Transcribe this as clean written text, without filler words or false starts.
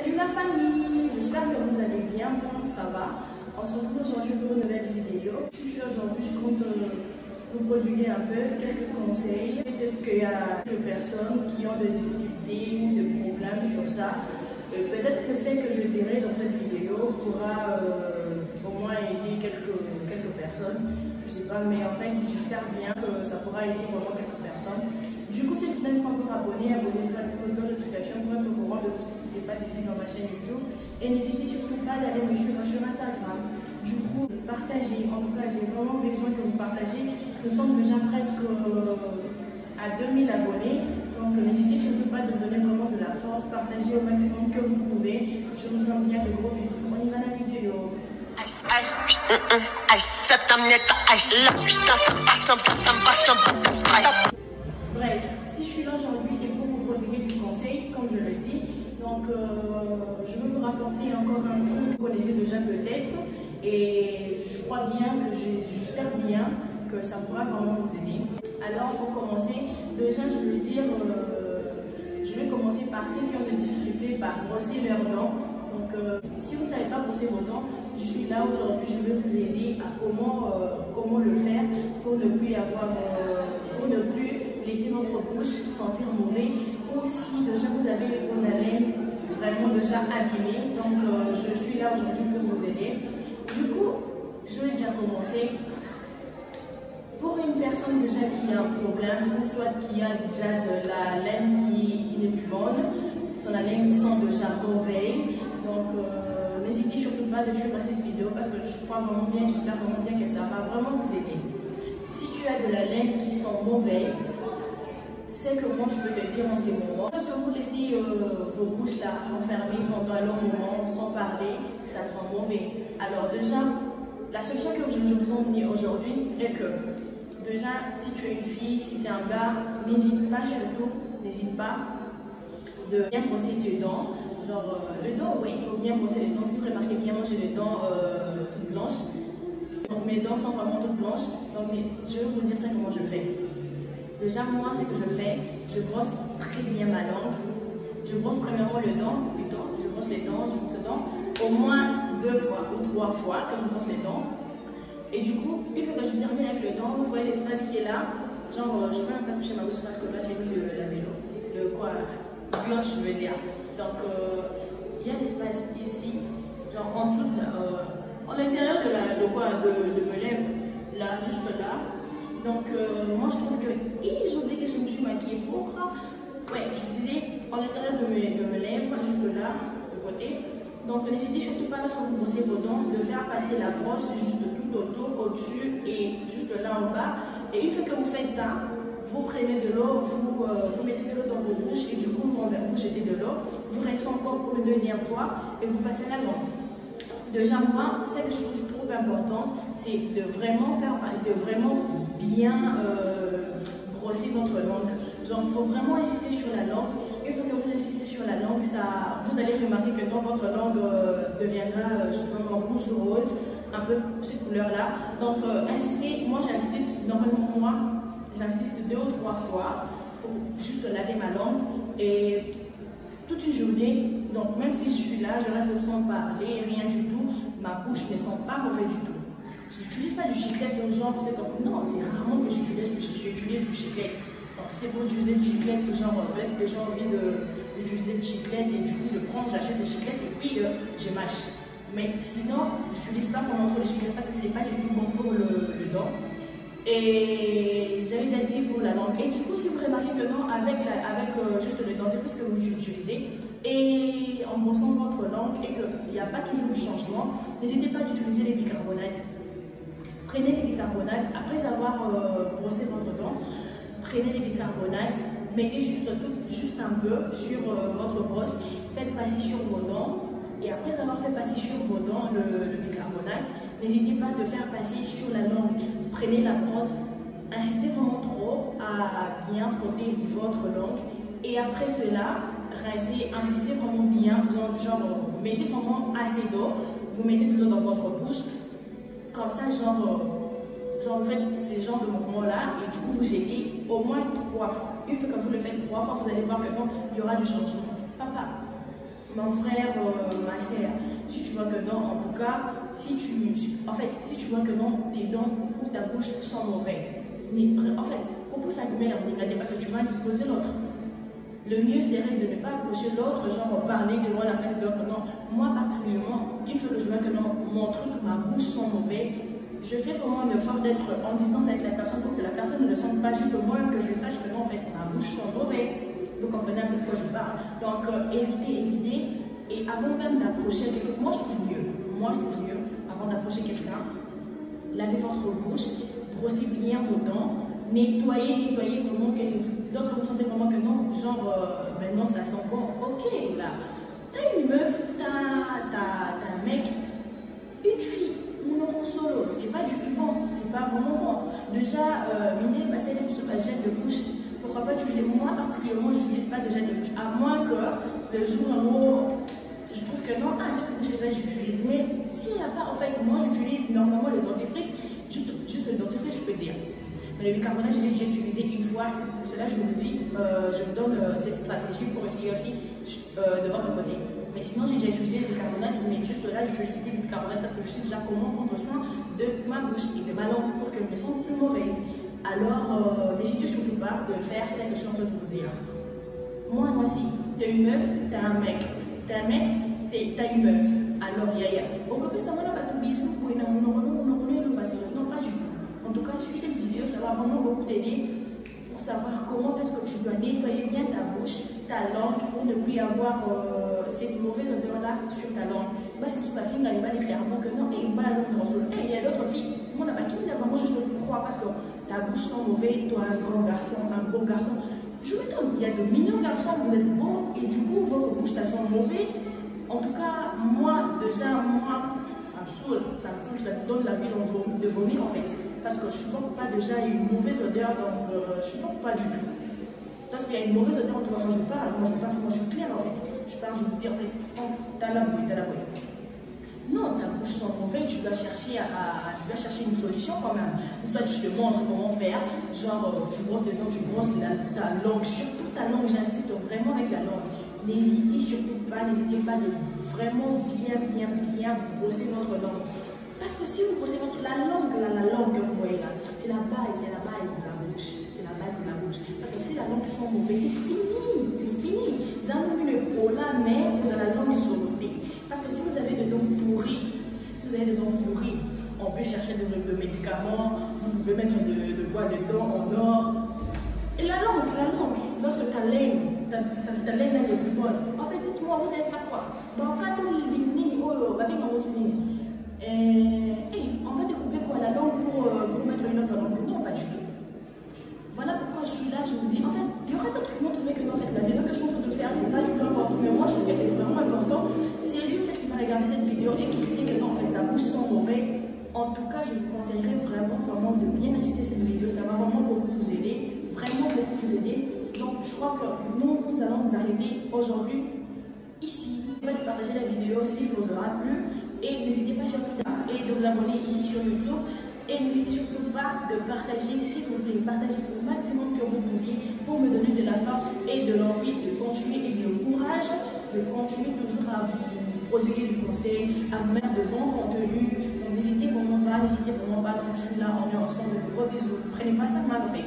Salut la famille, j'espère que vous allez bien, moi ça va. On se retrouve aujourd'hui pour une nouvelle vidéo. Si je suis aujourd'hui, je compte vous prodiguer un peu quelques conseils. Peut-être qu'il y a quelques personnes qui ont des difficultés ou des problèmes sur ça. Peut-être que ce que je dirai dans cette vidéo pourra au moins aider quelques personnes. Je sais pas, mais en fait j'espère bien que ça pourra aider vraiment quelques personnes. Du coup, si vous n'êtes pas encore abonné, abonnez-vous à la petite notification pour être au courant de tout ce qui se passe ici dans ma chaîne YouTube. Et n'hésitez surtout pas d'aller me suivre sur Instagram. Du coup, partagez. En tout cas, j'ai vraiment besoin que vous partagez. Nous sommes déjà presque à 2000 abonnés. Donc, n'hésitez surtout pas de me donner vraiment de la force. Partagez au maximum que vous pouvez. Je vous envoie de gros bisous. On y va la vidéo. Bref, si je suis là aujourd'hui, c'est pour vous prodiguer du conseil, comme je le dis. Donc, je veux vous rapporter encore un truc que vous connaissez déjà peut-être. Et je crois bien que j'espère bien que ça pourra vraiment vous aider. Alors, pour commencer, déjà, je veux dire, je vais commencer par ceux qui ont des difficultés par brosser leurs dents. Donc, si vous ne savez pas brosser vos dents, je suis là aujourd'hui, je vais vous aider à comment le faire pour ne plus laisser votre bouche sentir mauvais, ou si déjà vous avez vos haleines vraiment déjà abîmées. Donc, je suis là aujourd'hui pour vous aider. Du coup, je vais déjà commencer. Pour une personne déjà qui a un problème, ou soit qui a déjà de la laine qui n'est plus bonne, son haleine sent déjà mauvais. Donc, n'hésitez surtout pas de suivre cette vidéo parce que je crois vraiment bien, j'espère vraiment bien que ça va vraiment vous aider. Si tu as de la laine qui sent mauvais, c'est que moi je peux te dire en ces moments, parce que vous laissez vos bouches là enfermées pendant un long moment sans parler, ça sent mauvais. Alors déjà, la solution que je vous ai amenée aujourd'hui est que déjà, si tu es une fille, si tu es un gars, n'hésite pas de bien brosser tes dents. Genre, les dents, oui, il faut bien brosser les dents. Si vous remarquez bien, moi j'ai les dents toutes blanches. Donc mes dents sont vraiment toutes blanches. Donc je vais vous dire ça comment je fais. Déjà, moi, ce que je fais, je brosse très bien ma langue. Je brosse premièrement je brosse les dents, au moins 2 fois ou 3 fois que je brosse les dents. Et du coup, une fois que je termine avec le dent, vous voyez l'espace qui est là. Genre, je peux même pas toucher ma bouche parce que là j'ai mis la mélo. Le gloss, je veux dire. Donc, il y a l'espace ici, genre en toute, en l'intérieur de mes lèvres, là, juste là. Donc, moi je trouve que, j'ai oublié que je me suis maquillée pour. Ouais, je disais, en l'intérieur de mes lèvres, juste là, de côté. Donc, n'hésitez surtout pas, lorsque vous brossez vos dents, de faire passer la brosse juste tout autour, au-dessus et juste là en bas. Et une fois que vous faites ça, vous prenez de l'eau, vous mettez de l'eau dans vos bouches et du coup, vous jetez de l'eau. Vous restez encore pour une deuxième fois et vous passez la langue. Déjà, moi, ce que je trouve trop important, c'est de vraiment bien brosser votre langue. Genre, il faut vraiment insister sur la langue. Une fois que vous insistez sur la langue, vous allez remarquer que votre langue deviendra, je sais pas, rouge ou rose, un peu cette couleur-là. Donc, insistez. Moi, j'insiste 2 ou 3 fois pour juste laver ma langue. Et toute une journée, donc même si je suis là, je reste sans parler, rien du tout, ma bouche ne sent pas mauvais du tout. Je n'utilise pas du chiclette comme genre, c'est comme, non, c'est rarement que j'utilise du chiclette. Donc si c'est pour utiliser du chiclette, que genre, peut-être que j'ai envie d'utiliser du chiclette et du coup j'achète le chiclette et puis je mâche. Mais sinon, je n'utilise pas pour montrer le chiclette parce que c'est pas du tout bon pour le dent. Et j'avais déjà dit pour la langue. Et du coup, si vous remarquez que non, avec juste le dentifrice que vous utilisez et en brossant votre langue et qu'il n'y a pas toujours de changement, n'hésitez pas à utiliser les bicarbonates. Prenez les bicarbonates après avoir brossé votre dent. Prenez les bicarbonates, mettez juste un peu sur votre brosse, faites passer sur vos dents. Et après avoir fait passer sur vos dents le bicarbonate, n'hésitez pas de faire passer sur la langue. Prenez la brosse, insistez vraiment trop à bien frotter votre langue. Et après cela, rincez, insistez vraiment bien, genre mettez vraiment assez d'eau. Vous mettez de l'eau dans votre bouche. Comme ça, genre vous faites ce genre de mouvement-là et du coup vous jetez au moins 3 fois. Une fois que vous le faites 3 fois, vous allez voir que non, il y aura du changement. Papa, mon frère, ma soeur, si tu vois que non, en tout cas, si tu vois que non, tes dents ou ta bouche sont mauvais, en fait, propose à lui parce que tu vas disposer l'autre. Le mieux serait de ne pas approcher l'autre, genre parler devant la face de l'autre. Non, moi particulièrement, une fois que je vois que non, mon truc, ma bouche sont mauvais, je fais vraiment un effort d'être en distance avec la personne pour que la personne ne le sente pas, juste au moins que je sache que non, en fait, ma bouche sont mauvais. Vous comprenez un peu de quoi je parle. Donc, évitez. Et avant même d'approcher quelqu'un, moi je trouve mieux, avant d'approcher quelqu'un, lavez votre bouche, brossez bien vos dents. Nettoyez vraiment, lorsque vous sentez vraiment que non, genre, maintenant ça sent bon, ok, là, t'as une meuf, t'as un mec, une fille, mon solo, c'est pas du tout bon, c'est pas vraiment bon. Déjà, Miné, bah, c'est un gel de bouche, pourquoi pas utiliser, moi particulièrement, je n'utilise pas de gel de bouche, à moins que le jour où je trouve que non, gel de bouche, ça j'utilise, mais s'il n'y a pas, en fait, moi j'utilise normalement le dentifrice, juste le dentifrice, je peux dire. Mais le bicarbonate, je l'ai déjà utilisé une fois. Pour cela, je vous dis, je vous donne cette stratégie pour essayer aussi de votre côté. Mais sinon, j'ai déjà utilisé le bicarbonate, mais juste là, je n'utilise plus le bicarbonate parce que je sais déjà comment prendre soin de ma bouche et de ma langue pour qu'elle me sente plus mauvaise. Alors, n'hésitez surtout pas de faire ce que je suis en train de vous dire. Moi, si tu as une meuf, tu as un mec. Tu as un mec, tu as une meuf. Alors, yaya. On peut savoir là, tu bisous pour une non, pas du tout. En tout cas, sur cette vidéo, ça va vraiment beaucoup t'aider pour savoir comment est-ce que tu dois nettoyer bien ta bouche, ta langue, pour ne plus avoir cette mauvaise odeur-là sur ta langue. Parce que sur ta fille, elle va dire clairement que non, et il va la langue dans son. Et il y a d'autres filles, moi, là-bas, qui là-bas, moi, je ne crois parce que ta bouche sent mauvais, toi, un grand garçon, un beau garçon. Je m'étonne, il y a de millions de garçons, vous êtes beaux, et du coup, votre bouche, ça sent mauvais. En tout cas, moi, déjà, ça me saoule, ça me donne la vie de vomir en fait. Parce que je ne supporte pas déjà une mauvaise odeur, donc je ne supporte pas du tout. Lorsqu'il y a une mauvaise odeur, moi je parle, moi je suis claire en fait. Je parle, je vous dis en fait, oh, t'as la bouille. Non, ta bouche sent mauvais, tu dois chercher une solution quand même. Ou soit je te montre comment faire, genre tu brosses dedans, tu brosses ta langue, surtout ta langue, j'insiste vraiment avec la langue. N'hésitez surtout pas, de vraiment bien brosser votre langue. Parce que si vous brossez la langue que vous voyez là, c'est la base de la bouche. C'est la base de la bouche. Parce que si la langue sent mauvais, c'est fini. Vous avez une peau là, mais vous avez la langue sautée. Parce que si vous avez des dents pourries, on peut chercher de médicaments, vous pouvez mettre de quoi dedans en or. Et la langue, lorsque ta laine est plus bonne, en fait, dites-moi, vous allez faire quoi? Bon, quand on va découper quoi la langue pour mettre une autre langue? Non, pas du tout. Voilà pourquoi je suis là, je vous dis, en fait, il y aura d'autres qui vont trouver que non, en fait, la vidéo que je suis en train de faire, c'est pas du tout important, mais moi je trouve que c'est vraiment important. C'est lui, en fait, qui va regarder cette vidéo et qui sait que non, en fait, sa bouche sent mauvais. En tout cas, je vous conseillerais vraiment de bien assister cette vidéo, ça va vraiment beaucoup vous aider, Donc, je crois que nous allons nous arrêter aujourd'hui ici. N'oubliez pas de partager la vidéo si vous aura plu et n'hésitez pas surtout de vous abonner ici sur YouTube et n'hésitez surtout pas de partager, s'il vous plaît, partagez au maximum que vous pouviez pour me donner de la force et de l'envie de continuer et du courage de continuer toujours à vous prodiguer du conseil, à vous mettre de bons contenus. Donc n'hésitez vraiment pas, donc je suis là, on est ensemble, de gros bisous. Prenez pas ça mal en fait.